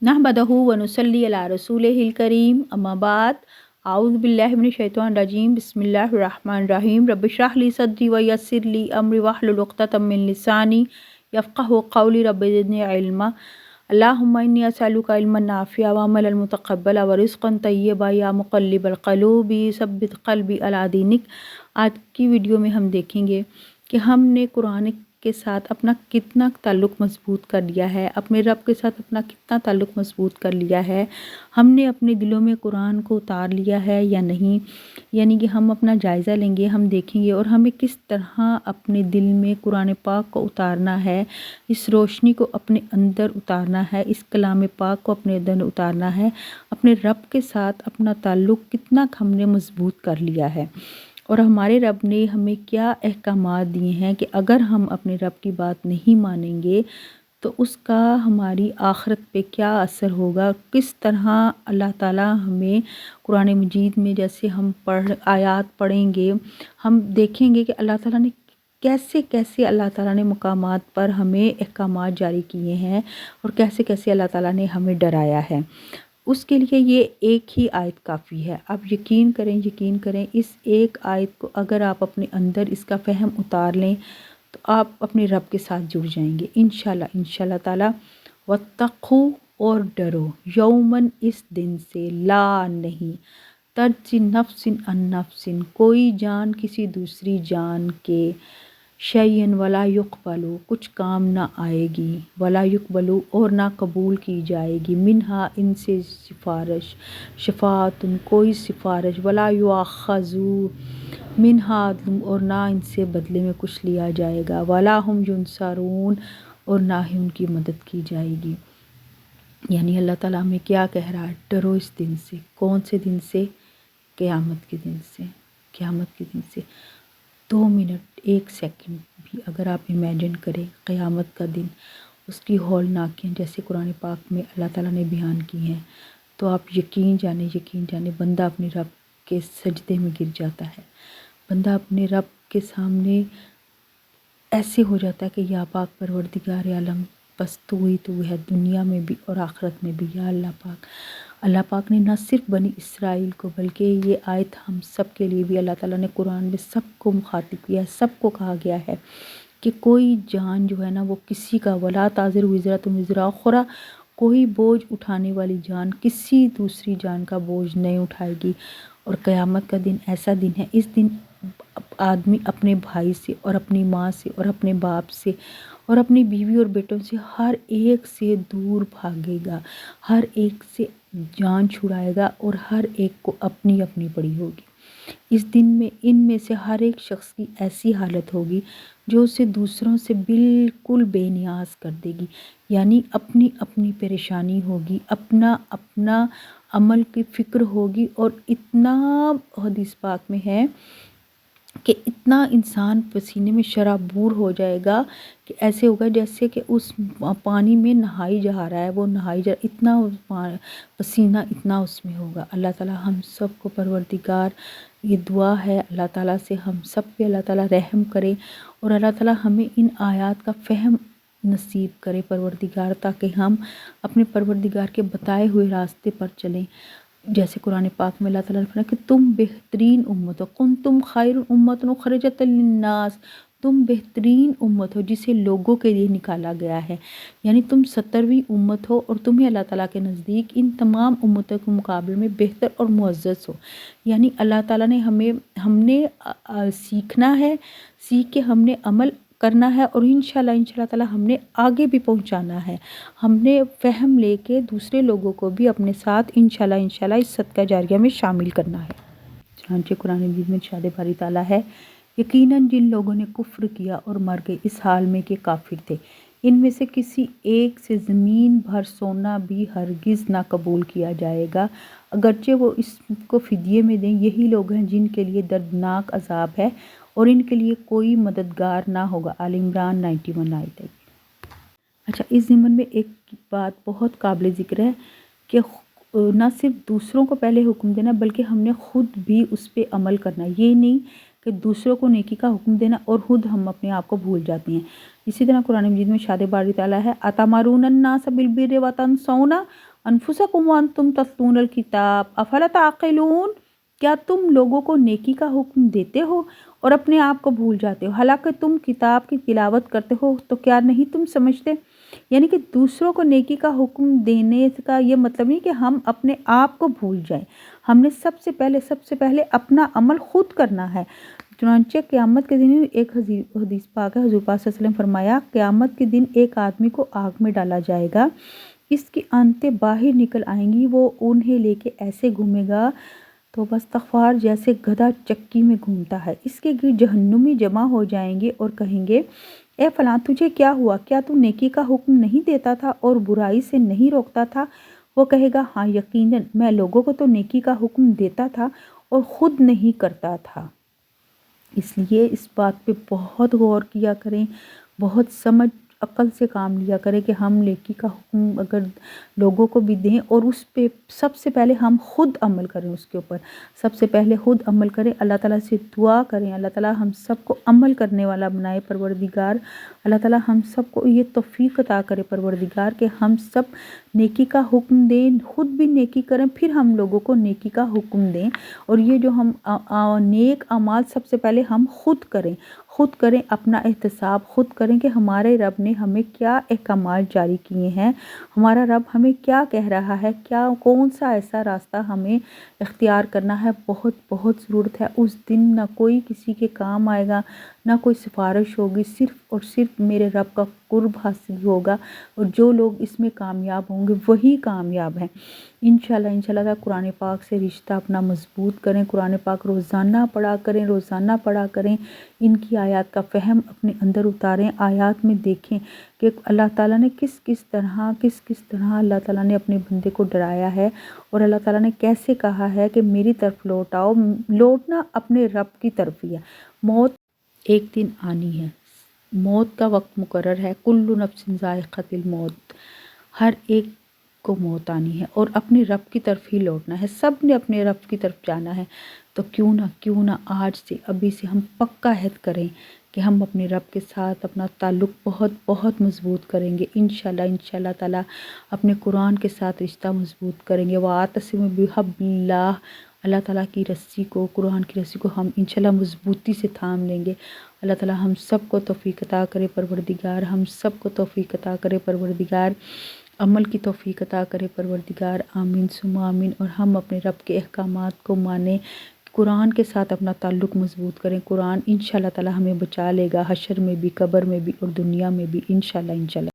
नहमदहु व नुसल्ली अला रसूलिहिल करीम अम्मा बाद आऊज़ु बिल्लाहि मिनश शैतानिर रजीम बिस्मिल्लाहिर रहमानिर रहीम रब्बि इश्रह ली सदरी व यस्सिर ली अमरी वहलुल उक़दतम मिन लिसानी यफ़क़हू क़ौली रब्बि ज़िदनी इल्मा अल्लाहुम्मा इन्नी असअलुका इल्मन नाफ़िअ व अमलन मुतक़ब्बला व रिज़्क़न तय्यबा या मुक़ल्लिबल क़ुलूबि सब्बित क़ल्बी अला दीनिक। आज की वीडियो में हम देखेंगे कि हमने कुरान के साथ अपना कितना ताल्लुक़ मज़बूत कर लिया है, अपने रब के साथ अपना कितना ताल्लुक़ मज़बूत कर लिया है, हमने अपने दिलों में कुरान को उतार लिया है या नहीं। यानी कि हम अपना जायज़ा लेंगे, हम देखेंगे और हमें किस तरह अपने दिल में कुरान पाक को उतारना है, इस रोशनी को अपने अंदर उतारना है, इस कलाम पाक को अपने अंदर उतारना है। अपने रब के साथ अपना ताल्लुक़ कितना हमने मज़बूत कर लिया है और हमारे रब ने हमें क्या अहकामात दिए हैं कि अगर हम अपने रब की बात नहीं मानेंगे तो उसका हमारी आखिरत पे क्या असर होगा, किस तरह अल्लाह ताला हमें कुरान मजीद में जैसे हम आयात पढ़ेंगे हम देखेंगे कि अल्लाह ताला ने कैसे कैसे अल्लाह ताला ने मकामात पर हमें अहकामात जारी किए हैं और कैसे कैसे अल्लाह ताला ने हमें डराया है। उसके लिए ये एक ही आयत काफ़ी है। आप यकीन करें इस एक आयत को अगर आप अपने अंदर इसका फ़हम उतार लें तो आप अपने रब के साथ जुड़ जाएंगे इंशाल्लाह ताला। वत्तक़ू और डरो यौमन इस दिन से, ला नहीं, तज्ज़ी नफ्सिन अन नफ्सिन कोई जान किसी दूसरी जान के, शैयन वला युक़बलु कुछ काम ना आएगी, वला युक़बलु और ना कबूल की जाएगी, मिन्हा इनसे सिफारिश, शफ़ाअतुन कोई सिफारिश, वला युअख़ज़ु मिन्हा और ना इनसे बदले में कुछ लिया जाएगा, वला हुम युनसरून और ना ही उनकी मदद की जाएगी। यानी अल्लाह ताला हमें क्या कह रहा है, डरो इस दिन से। कौन से दिन से? क़यामत के दिन से। क़यामत के दिन से 2 मिनट 1 सेकंड भी अगर आप इमेजिन करें क़यामत का दिन, उसकी हौलनाकियाँ जैसे कुरान पाक में अल्लाह ताला ने बयान की हैं, तो आप यकीन जाने बंदा अपने रब के सजदे में गिर जाता है। बंदा अपने रब के सामने ऐसे हो जाता है कि या पाक परवरदिगार आलम, बस तू ही तू है दुनिया में भी और आखिरत में भी। या अल्लाह पाक ने न सिर्फ बनी इसराइल को बल्कि ये आयत हम सब के लिए भी अल्लाह ताला ने कुरान में सबको मुखातिब किया है, सबको कहा गया है कि कोई जान जो है ना वो किसी का, वला ताज़िर विज़रतुन विज़रा उख़रा, कोई बोझ उठाने वाली जान किसी दूसरी जान का बोझ नहीं उठाएगी। और क़यामत का दिन ऐसा दिन है, इस दिन आदमी अपने भाई से और अपनी माँ से और अपने बाप से और अपनी बीवी और बेटों से हर एक से दूर भागेगा, हर एक से जान छुड़ाएगा और हर एक को अपनी अपनी पड़ी होगी। इस दिन में इनमें से हर एक शख्स की ऐसी हालत होगी जो उसे दूसरों से बिल्कुल बेनियाज कर देगी। यानी अपनी अपनी परेशानी होगी, अपना अपना अमल की फ़िक्र होगी और इतना हदीस पाक में है कि इतना इंसान पसीने में शराबूर हो जाएगा कि ऐसे होगा जैसे कि उस पानी में नहाई जा रहा है, वो नहाई जा, इतना पसीना इतना उसमें होगा। अल्लाह ताला हम सब को परवरदिगार, ये दुआ है अल्लाह ताला से हम सब पे अल्लाह ताला रहम करे और अल्लाह ताला हमें इन आयात का फ़हम नसीब करे परवरदिगार, ताकि हम अपने परवरदिगार के बताए हुए रास्ते पर चलें। जैसे कुरान पाक में अल्लाह ताला ने फरमाया कि तुम बेहतरीन उम्मत हो, कुंतुम खैर उम्मतन उखरिजत लिन्नास, तुम बेहतरीन उम्मत हो जिसे लोगों के लिए निकाला गया है। यानी तुम 70वीं उम्मत हो और तुम्हें अल्लाह ताला के नज़दीक इन तमाम उम्मतों के मुकाबले में बेहतर और मुअज़्ज़ज़ हो। यानी अल्लाह ताला ने हमने सीखना है, सीख के हमने अमल करना है और इंशाल्लाह ताला हमने आगे भी पहुंचाना है। हमने फ़हम लेके दूसरे लोगों को भी अपने साथ इंशाल्लाह इस सदका जारिया में शामिल करना है। चुनांचे कुरान मजीद में इरशाद बारी ताला है, यकीनन जिन लोगों ने कुफ्र किया और मर गए इस हाल में कि काफिर थे, इनमें से किसी एक से ज़मीन भर सोना भी हरगिज़ ना कबूल किया जाएगा, अगरचे वो इसको फ़िदिये में दें। यही लोग हैं जिनके लिए दर्दनाक अजाब है और इनके लिए कोई मददगार ना होगा। आल इमरान 91 आयत है। अच्छा, इस ज़िम्मन में एक बात बहुत काबिल ज़िक्र है कि ना सिर्फ दूसरों को पहले हुक्म देना बल्कि हमने ख़ुद भी उस पर अमल करना। ये नहीं कि दूसरों को नेकी का हुक्म देना और ख़ुद हम अपने आप को भूल जाते हैं। इसी तरह कुरान मजीद में इरशाद बारी ताला है, अतमरून अन्नास बिल बिर्रि व तंसौना अनफुसकुम व अंतुम तत्लूनल किताब अफला ताक़िलून, क्या तुम लोगों को नेकी का हुक्म देते हो और अपने आप को भूल जाते हो, हालांकि तुम किताब की तिलावत करते हो, तो क्या नहीं तुम समझते। यानी कि दूसरों को नेकी का हुक्म देने का ये मतलब नहीं कि हम अपने आप को भूल जाएं। हमने सबसे पहले अपना अमल खुद करना है। चुनांचे क़यामत के दिन एक हदीस पाक है, हुज़ूर पाक सल्लल्लाहु अलैहि वसल्लम फरमाया, क़यामत के दिन एक आदमी को आग में डाला जाएगा, इसकी आंतें बाहर निकल आएंगी, वो उन्हें लेके ऐसे घूमेगा तो बस तग़फ़ार जैसे गधा चक्की में घूमता है। इसके गिर्द जहन्नुमी जमा हो जाएंगे और कहेंगे, ए फलां तुझे क्या हुआ, क्या तू नेकी का हुक्म नहीं देता था और बुराई से नहीं रोकता था। वो कहेगा, हाँ यकीनन मैं लोगों को तो नेकी का हुक्म देता था और ख़ुद नहीं करता था। इसलिए इस बात पे बहुत गौर किया करें, बहुत समझ अक्ल से काम लिया करें कि हम नेकी का हुक्म अगर लोगों को भी दें और उस पे सबसे पहले हम खुद अमल करें, उसके ऊपर सबसे पहले खुद अमल करें। अल्लाह ताला से दुआ करें, अल्लाह ताला हम सबको अमल करने वाला बनाए परवरदिगार। अल्लाह ताला हम सबको ये तौफीक अता करे परवरदिगार कि हम सब नेकी का हुक्म दें, खुद भी नेकी करें, फिर हम लोगों को नेकी का हुक्म दें। और ये जो हम नेक अमाल सबसे पहले हम खुद करें, अपना एहतसाब खुद करें कि हमारे रब ने हमें क्या अहकामात जारी किए हैं, हमारा रब हमें क्या कह रहा है, क्या कौन सा ऐसा रास्ता हमें इख्तियार करना है। बहुत बहुत ज़रूरत है। उस दिन ना कोई किसी के काम आएगा, ना कोई सिफारिश होगी, सिर्फ़ और सिर्फ मेरे रब का कुर्ब हासिल होगा। और जो लोग इसमें कामयाब होंगे वही कामयाब हैं इंशाल्लाह। कुरान पाक से रिश्ता अपना मजबूत करें, कुरान पाक रोज़ाना पढ़ा करें, इनकी आयत का फ़हम अपने अंदर उतारें। आयत में देखें कि अल्लाह ताला ने किस किस तरह अल्लाह ताला ने अपने बंदे को डराया है और अल्लाह ताला ने कैसे कहा है कि मेरी तरफ लौट आओ। लौटना अपने रब की तरफ ही है। मौत एक दिन आनी है, मौत का वक्त मुकर्रर है। कुल्लु नफ्सिन ज़ाइक़ातुल मौत, हर एक को मौत आनी है और अपने रब की तरफ ही लौटना है। सब ने अपने रब की तरफ जाना है। तो क्यों ना आज से, अभी से हम पक्का अहद करें कि हम अपने रब के साथ अपना ताल्लुक़ बहुत बहुत मज़बूत करेंगे इंशाल्लाह ताला। अपने कुरान के साथ रिश्ता मज़बूत करेंगे। वातसिमू बिहब्लिल्लाह, अल्लाह ताला की रस्सी को, कुरान की रस्सी को हम इंशाल्लाह मज़बूती से थाम लेंगे। अल्लाह ताला हम सब को तौफ़ीक अता करे परवरदिगार, हम सब को तौफ़ीक अता करे परवरदिगार, अमल की तौफ़ीक अता करे परवरदिगार। आमीन सुम्मा आमीन। और हम अपने रब के अहकामात को माने, कुरान के साथ अपना ताल्लुक़ मज़बूत करें। कुरान इंशाल्लाह ताला हमें बचा लेगा, हशर में भी, कब्र में भी और दुनिया में भी इंशाल्लाह।